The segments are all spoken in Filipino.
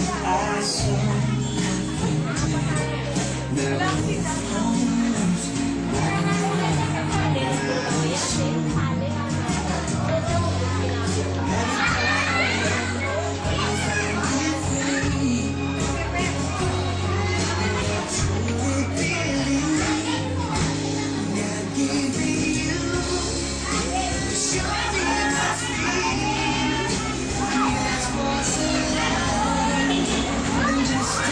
I saw just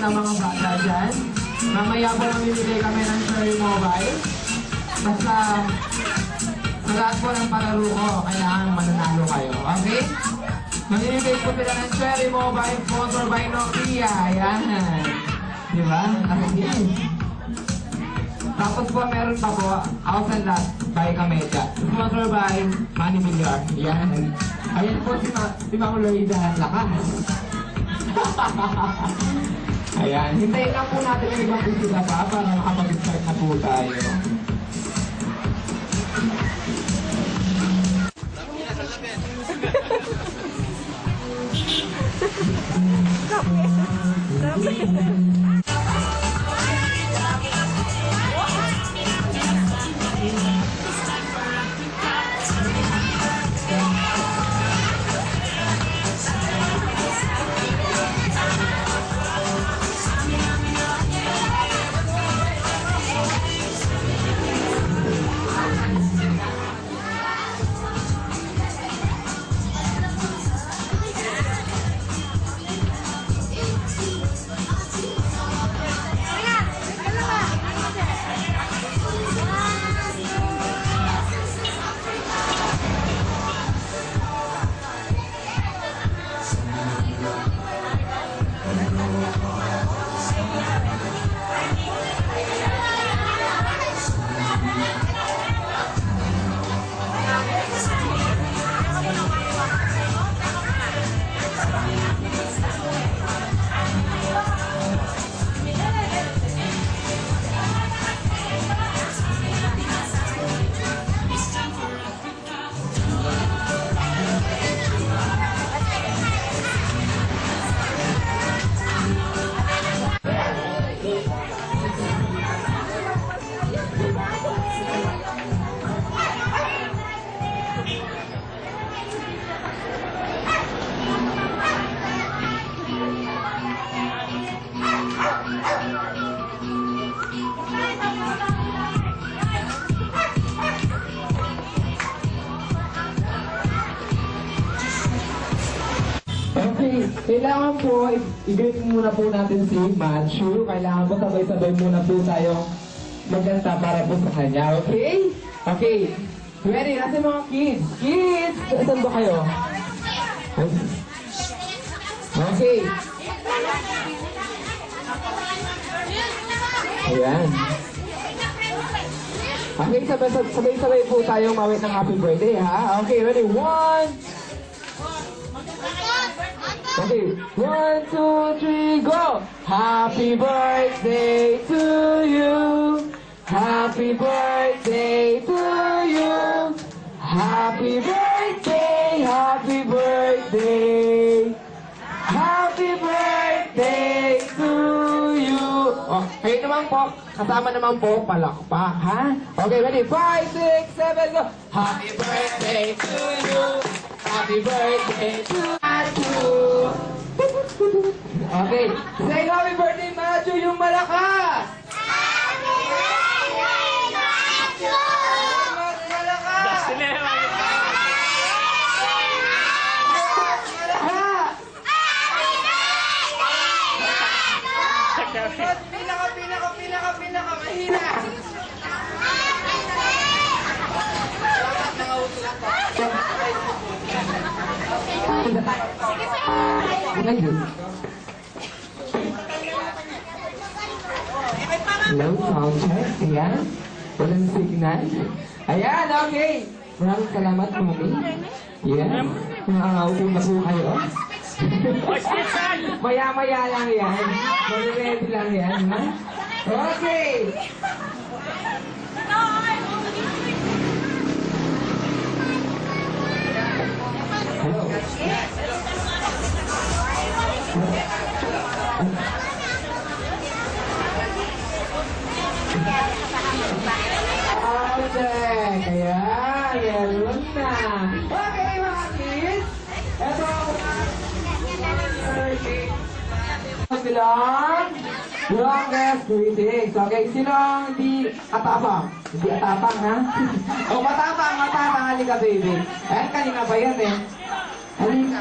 ng mga bata dyan. Mamaya po mamimigay kami ng Cherry Mobile. Basta sa lahat po ng palaro ko, kailangan mananalo kayo. Okay? Mamimigay po sila ng Cherry Mobile sponsored by Nokia. Ayan. Diba? Okay. Tapos po meron pa po, House and Lot by Kamedia. Sponsored by Manny Villar. Ayan. Ayan po si Ma'am Loida. Lakas. Ayan. Hintayin lang po natin yung ibang sila pa para makapag-start na po tayo. Okay, kailangan po, i-greet muna po natin si Matthew. Kailangan po sabay-sabay muna po tayo magkanta para po sa kanya, okay? Okay, ready? Nasa mga kids? Kids! Saan ba kayo? Okay. Ayan. Okay, sabay-sabay po tayong mawit ng happy birthday, ha? Okay, ready? Okay, 1, 2, 3, go! Happy birthday to you. Happy birthday to you. Happy birthday, happy birthday. Happy birthday to you. Oh, kayo naman po, kasama naman po, palakpak, ha? Okay, ready? 5, 6, 7, go! Happy birthday to you. Happy birthday to Matthew. Okay, say happy birthday, Matthew, yung malakas! Happy birthday, Matthew! Mas malakas! Pinaka mahina! Hello, sound check. Ayan. Walang signal. Ayan, okay. Maraming salamat, Mami. Ayan. Nakakaupo na po kayo. Maya-maya lang yan. Mag-ready lang yan, ha? Okay. Hello. Check! Ayan! Meron na! Okay, mga kids! Ito ang silang longest greetings. Okay, sino ang hindi atapang? Hindi atapang, ha? O, matapang! Halika, baby. Ayan, kanina ba yan, eh? Halika.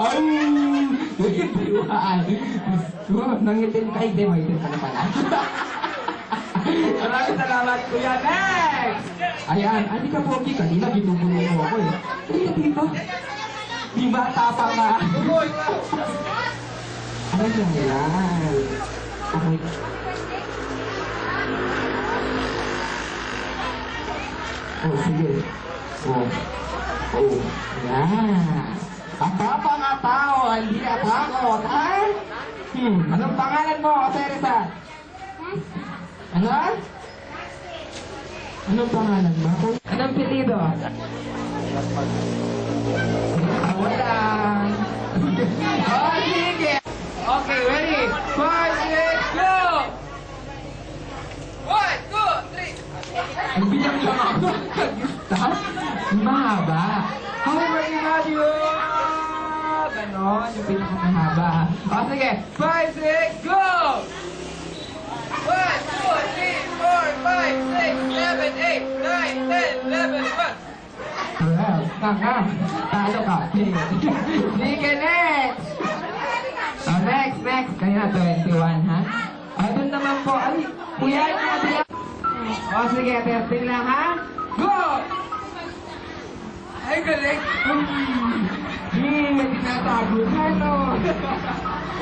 Ay! Nangitiwan. Nangitin ka, hindi. Maitin ka na pala. Maraming salamat, Kuya. Next! Ayan, hindi ka pogi. Kanina, ginugulo mo ako eh. Halika dito. Di bata pa nga. Ayan, yan. Okay. Oh, sige. Oh. Oh. Yan. Atapa nga tao, hindi atakot, ha? Anong pangalan mo, Teresa? Ano? Anong pangalan mo? Anong pilido? Wala. Oh, sige. Okay, ready? 5, 6, go! 1, 2, 3. Ang bilang lang ako. Stop. Mahaba. How many Mario? Ganon, yung pinakamahaba. O sige, 5, 6, go! 1, 2, 3, 4, 5, 6, 7, 8, 9, 10, 11, 12. Well, tanga. Talo ka. Sige, next! O, next. Kanina 21, ha? O, dun naman po. Ay, kuya, natin. O, sige, testing lang, ha? Go! Ay, galing. May tinatago ka, no?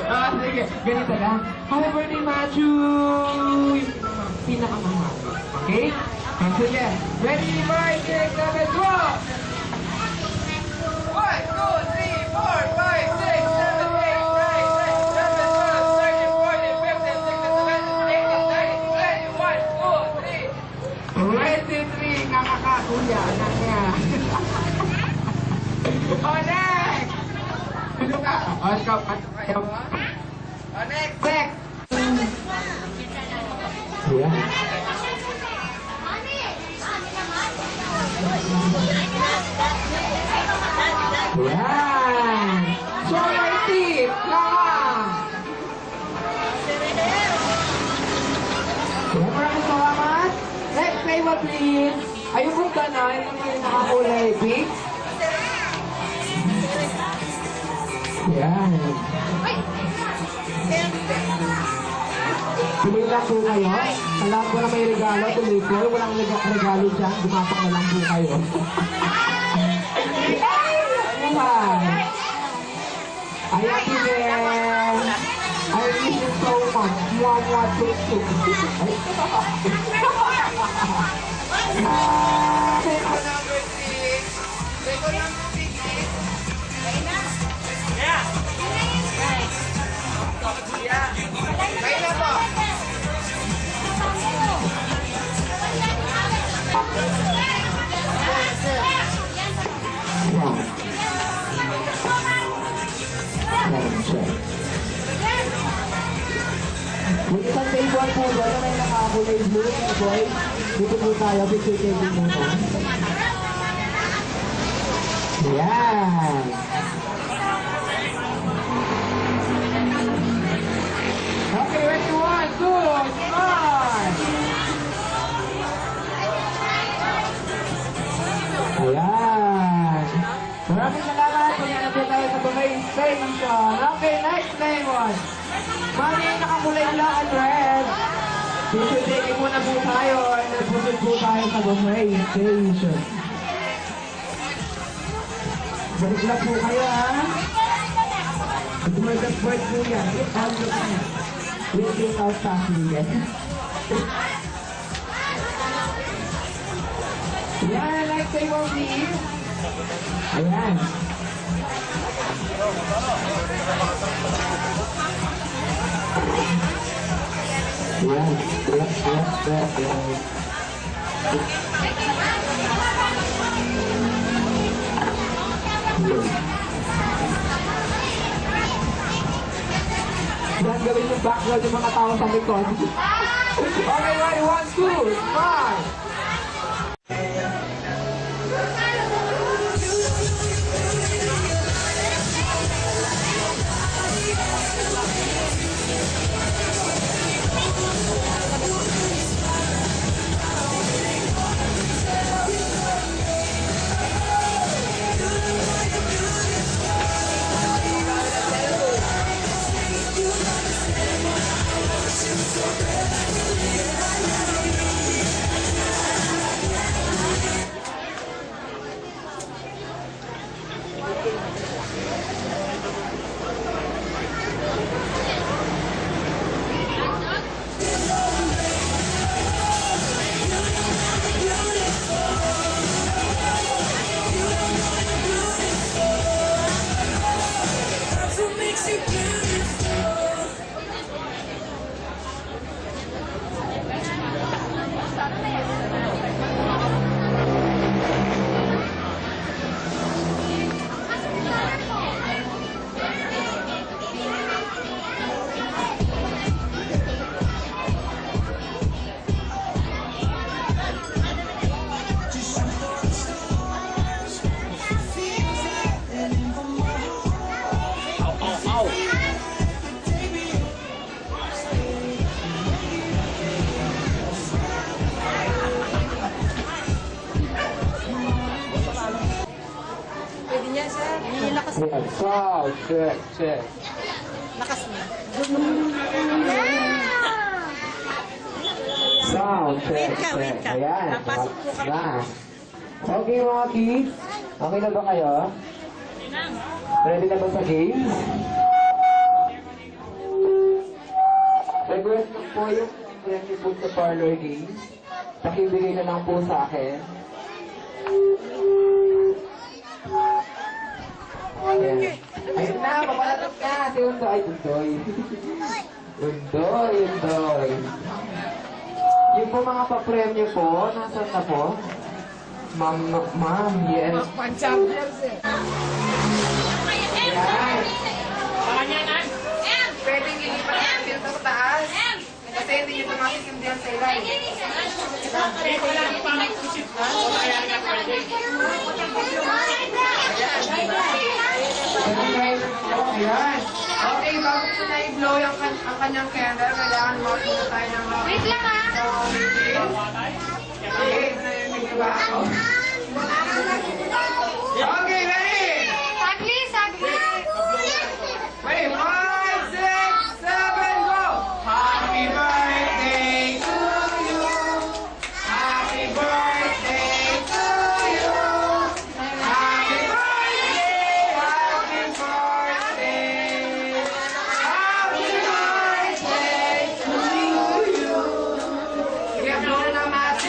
Ah, sige. Ganito lang. Happy birthday, Machu! Yung pinakamahaba. Okay? Ah, sige. Ready, 5, 6, 7, go! 1, 2, 3, 4, 5, 6, 7, 8, 9, 10, 11, 12, 13, 14, 15, 16, 17, 18, 19, 20, 21, 2, 3. Nakakakuya, anak niya. O, next! Sino ka? O, ikaw. Next. Next! Kuya. Yan! Show your teeth! Lang! Kaya maraming salamat. Next table, please. Ayun ka na, yung nakakulay pink. Yan. Tuloy lang po kayo. Alam ko na may regalo. Tuloy po. Walang regalo dyan. Gumapak na lang po kayo. I miss you so much. Mwah, tuk, tuk. Table number 6. Table number 6. Yeah. Kayo na po. Wow. Meron siya. Yung isang table po doon na may nakakulay blue, boy. Dito po tayo, picture taking muna. Ayan. Okay, ready, 1, 2, smile! Ayan. Maraming salamat. Kaya na po tayo sa Buffet Station. Okay, next lemon. Mami, nakakulay lang ang red. Sisitiki muna po tayo. And then pusit po tayo sa Buffet Station. Balik lang po kayo, ha? Ito may bird po yan. All the time. Waiting out sa akin. Ayan, like say mo, please. Ayan. Ayan. Yan, gawin yung background yung mga tao sa likod. Okay, ready, 1, 2, smile! Pwede niya, sir. Yung lakas, Sound, check. lakas niya. Sound, check. Wait ka. Ayan. Napasok po kami. Na. Okay, mga kids. Okay na ba kayo? Ready na ba sa games? Request lang po yung premyo po sa parlor games. Pakibigay na lang po sa akin. Ayan. Ayun na, papalatot ka. Si Undo. Ay, Undoy. Undoy. Yung po mga papremyo po, nasan na po? Ma'am, yes. Pan-champions eh. Ayan. Pwedeng ilipat natin ito sa taas. Kasi hindi nyo masisindihan sa ilalim. Ayan. Okay, bago po na i-blow ang kanyang candle, kailangan makita tayo ng mga... Wait lang, ha? Okay, narinig ba ako? Okay, ready? Saglit. Ready, 5, 6, 7, go! Happy birthday to you! Happy birthday to you! Happy birthday! Happy birthday! Happy birthday to you! Sige, blow na ng mask.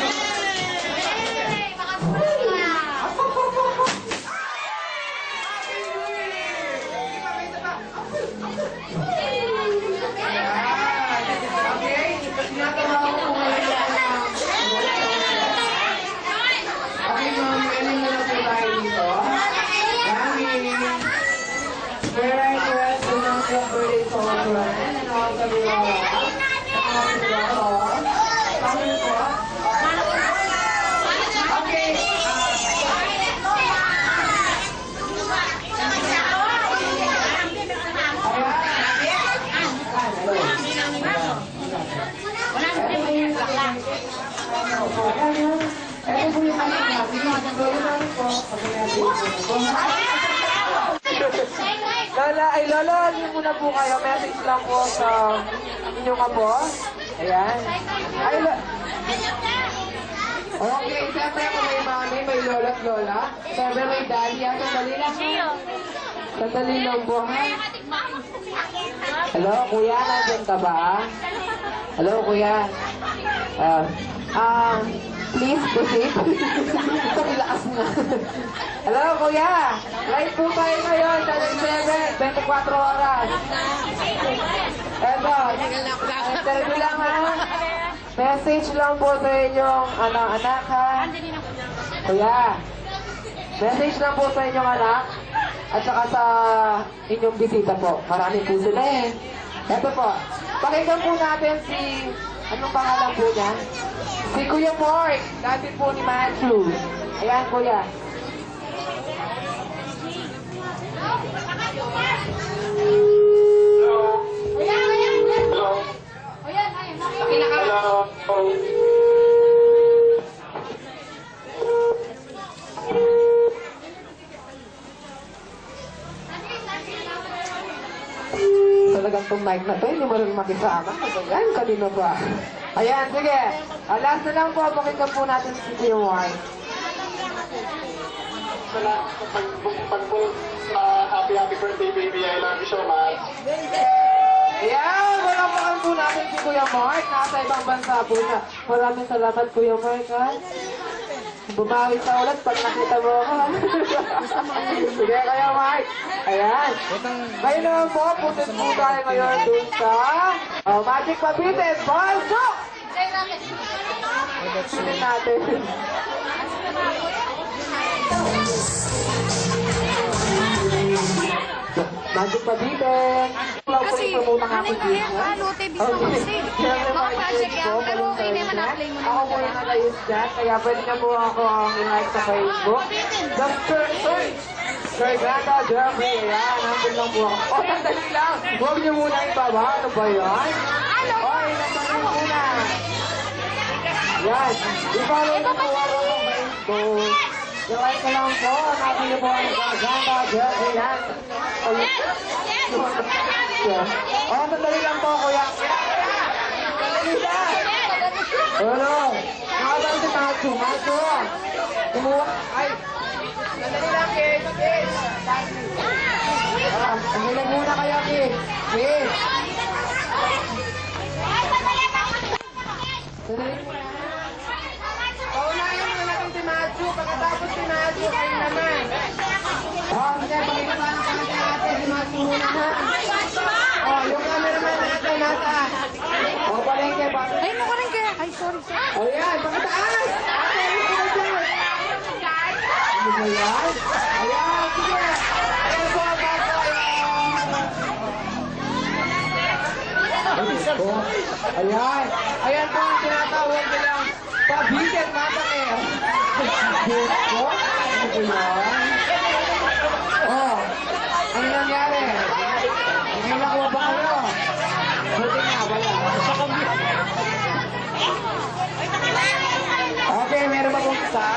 Okay, tinatawa ko ngayon. Okay, ma'am, ready na na po tayo dito. Mami, may request to ng birthday celebration and also Lola. Kami po. Okay, Ayan yung, ito po yung anak natin. Lola namin po. Lola, ay Lola, hindi muna po kayo. Message lang po sa inyong apo. Ayan. Ay, okay, siyempre ako may mami, may lola at lola. Siyempre may daddy. Sandali lang. Sandali lang po, ha? Hello, kuya, nandiyan ka ba? Hello, kuya. Please proceed. Ang lakas na. Hello, kuya. Live po tayo ngayon. Channel 7, 24 oras. Eto, interview lang ha. Message lang po sa inyong anak ha. Kuya, message lang po sa inyong anak at saka sa inyong bisita po. Marami po sila eh. Eto po, pakinggan po natin si, anong pangalan po niya? Si Kuya Mark, dati po ni Matthew. Ayan, Kuya. Talagang itong mic na to, hindi mo rin makisama. Ayan, kanina pa. Ayan, sige. Last na lang po, pakinggan po natin si Kuya Mark. Happy birthday, baby. I love you so much. Ayan, malapakan po natin si Kuya Mark. Nasa ibang bansa po siya. Maraming salamat, Kuya Mark, ha? Bumawi sa ulat pag nakita mo ako, ha? Sige, Kuya Mark. Ayan. Ngayon naman po, putin po tayo ngayon dun sa Magic Pabitin. Balsok! Putin natin. Magic Pabitin. Kasi, ano nga, lote, bisa mo kasi. Mga project yan, pero hindi man na-play mo Ako po yung nag-ayos dyan, kaya pwede na po ako ang i-like sa Facebook. Sir Gata, Jeffrey, ayan, nandun lang po ako. Oh, sandali lang! Huwag niyo muna ibaba, ano ba yan? Oh, inatang niyo muna. Yan, i-follow niyo po ako sa Facebook. I-like ka lang po, natin niyo po ang Sir Gata, Jeffrey, yan. Oh, sandali lang po, kuya. Sandali lang! Ano? Nakabang si Macho, Macho! Kumuha, ay! Sandali lang, Kate, Kate! Sandali muna kayo, Kate! Kate! Sandali muna. Paunahin muna natin si Macho, pagkatapos si Macho, kayo naman. Oh, sige, pagkakataan ka natin si Macho muna, ha? Oh, yung cameraman natin, nasa. Oh, palengke, palengke. Ay, mo ko rin kaya. Ay, sorry. O yan, pagkataas! Ate, ito na dyan! Ano ba yan? Ayan, sige! Ayan po, bako! Ayan! Ayan po ang tinatawag nilang pabitin, matang Buko? Ano ba yan? Oh, ano nangyari? May nakuha ba kayo? Buti nga, wala. Okay, meron ba pong isa?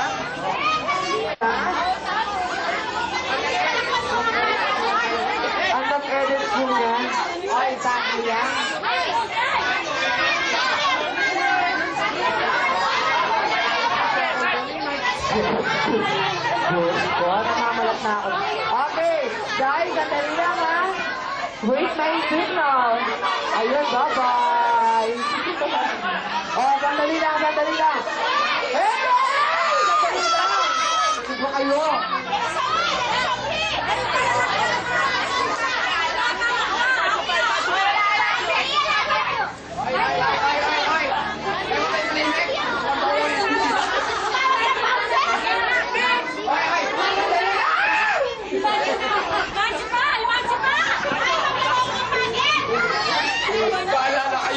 Ang nag-edit po niya? Ay, tako yan. Ko, namamalat na ako. Okay, guys, sandali lang ha. Wait my signal. Ayun, bye-bye. Oh, sandali lang, sandali lang. Hey! Sandali lang. Sige ba kayo? Bahala na kayo.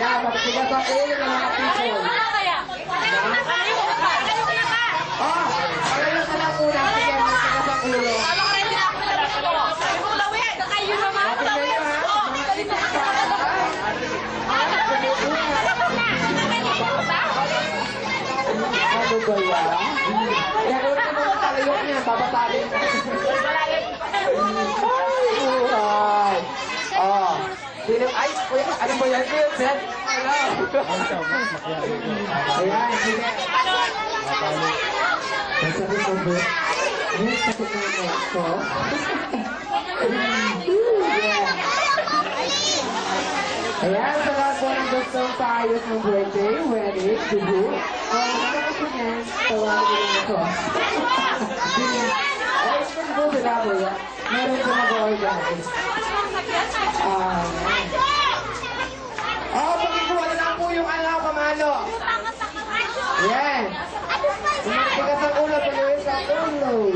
Ayan, matigas ang ulo ng mga people. Oh, palayo ka lang muna. Sige, matigas ang ulo. Ano ba yan? Yan, ulo na mga talayok niya. Babasahin. Ay, buhay. Oh. Sino? Ay, kuya, ano ba yan? Ben? Hello. Ayan, sige. Masabi ko, Ben. Yes, sakit na yung neck ko. Ayan, sa lahat po ng gustong paayos ng birthday, wedding, debut, o magkakasin yan, tawagin ko ito. Ay, ito po sila po yan. Meron po mag-organize. Pagkikuha na lang po yung alaw, kamalo. Yan. Tigas ang ulo, tuloy sa ulo.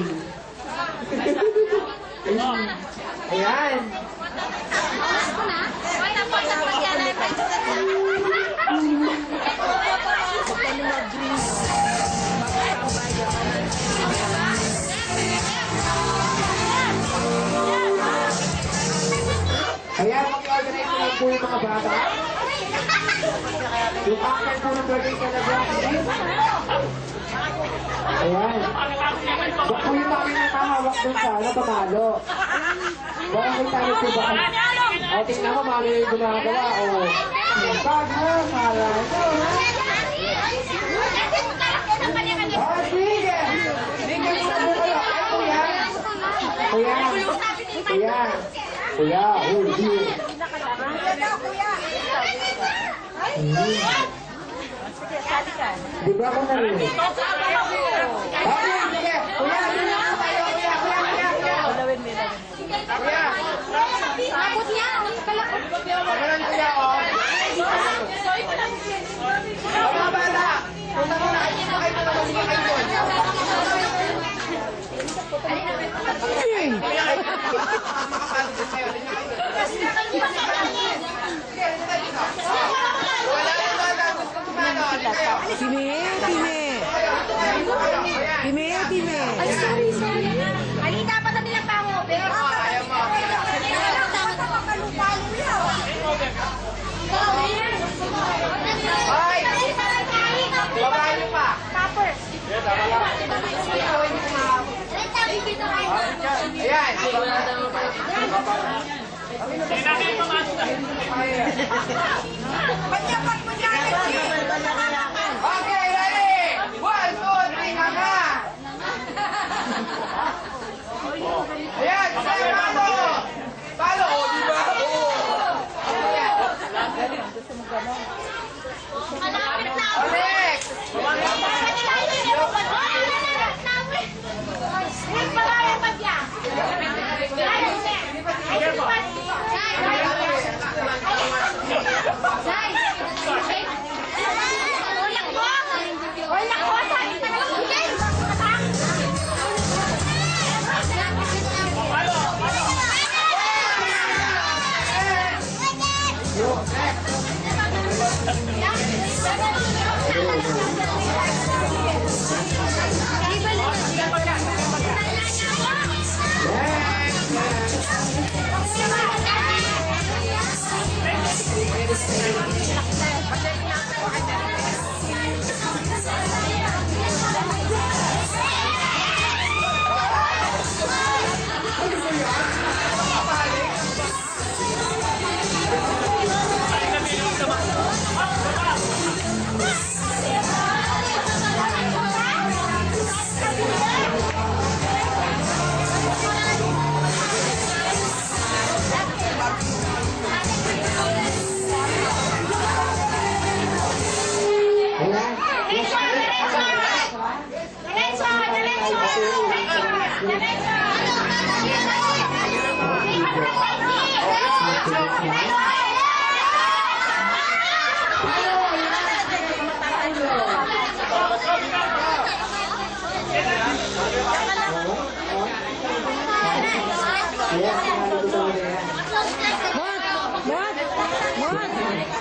Ayan. Ayan, mag-organize na lang po yung mga bata. Yung akin po ng birthday celebration. Ayan. Baka po yung namin nakahawak dun sana, pamalo. Baka may tayo po ba? O, tingnan ko, mami yung gumagawa. O, bago, para ito. O, sige. Sige, muna po kayo. Ay, kuya. Kuya. Kuya. Kuya. Uy, uy. Di ba ako narinig? Okay, sige. Kuya, dito na tayo. Kuya, kuya, kuya, kuya. Kuya. Abot niya. Kalakot. Meron kuya, o. O, mga bata. Punta mo na. Sumakay mo na. Sumakay mo. Makapagod sa'yo. Wala yung bata. Gusto kumano. Time. Ay, sorry. Ali, dapat na nilang pango. Pero, Ayaw mo. Ay! Babae niyo pa. Topper. Ayan. Okay, ready? 1, 2, 3, hanga! Ayan, sa'yo, palo! Palo, o, di ba? O, next!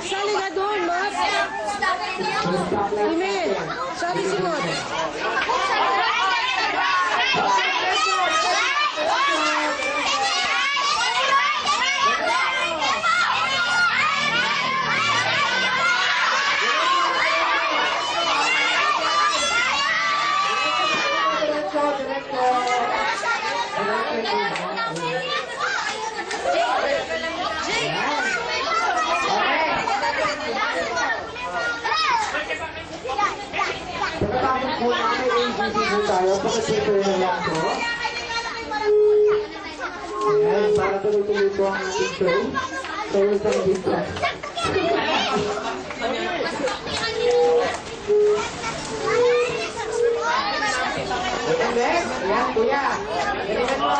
Sali ka doon. Emil, sabi sunod. Pagkatapos po namin ABCD po tayo, pagkatapos na lang po. Ayan, para tuloy-tuloy po ang ating show. So, isang dito. Ayan, next. Ayan, kuya. Ganyan mo.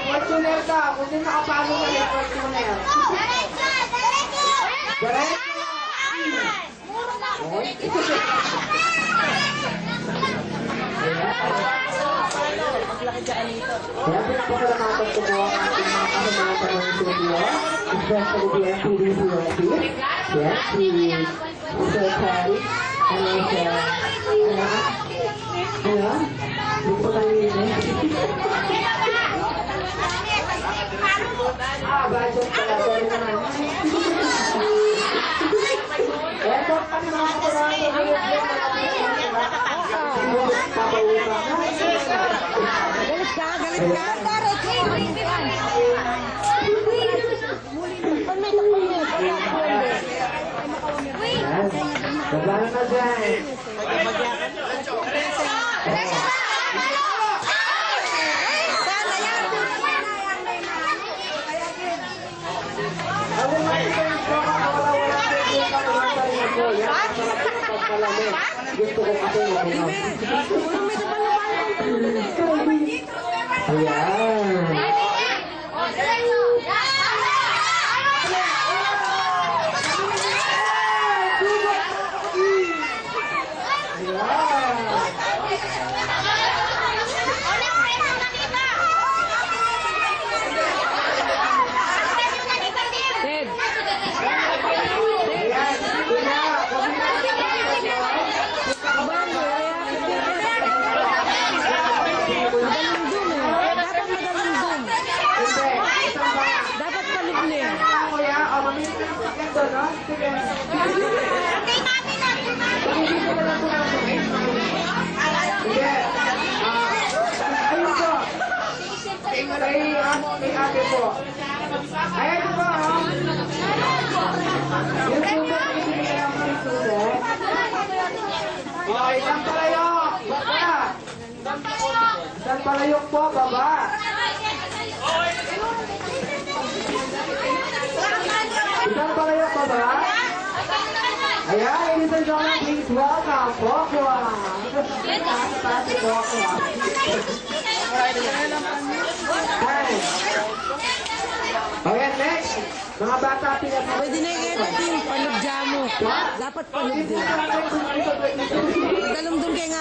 Fortuner ka, kung di nakapalo na yung Fortuner. Kaya pinapakalamatan ko po ang ating mga kasamahan sa mga studio, especially the MPDCSC. Yes, si Sir Terry, ano siya, ano? Hindi po tayo yun eh. Budget pala, sorry naman. Eto, kami mga kasamahan sa mga papaupa. Galit ka, galit ka. Nagana na dyan. Alam mo, ito yung pagkakawala-wala sa iyo ka naman sa iyo ko. Yan, ang sarap ng pagpalamig. Gusto ko kasi makinom. Ayan. Ted, dapat palugli. Kay ate po. Ayan po, ha? Yung sugat, ibigay ang mga sugat. Okay, isang palayok. Baba. Isang palayok po, baba. Isang palayok, baba. Ayan, ladies and gentlemen, please welcome Bokwa. Pati Bokwa. Okay, next. Mga bata, pinag- Pwede na yung edit yung panugja mo. Dapat panugja. Dalumdum kay nga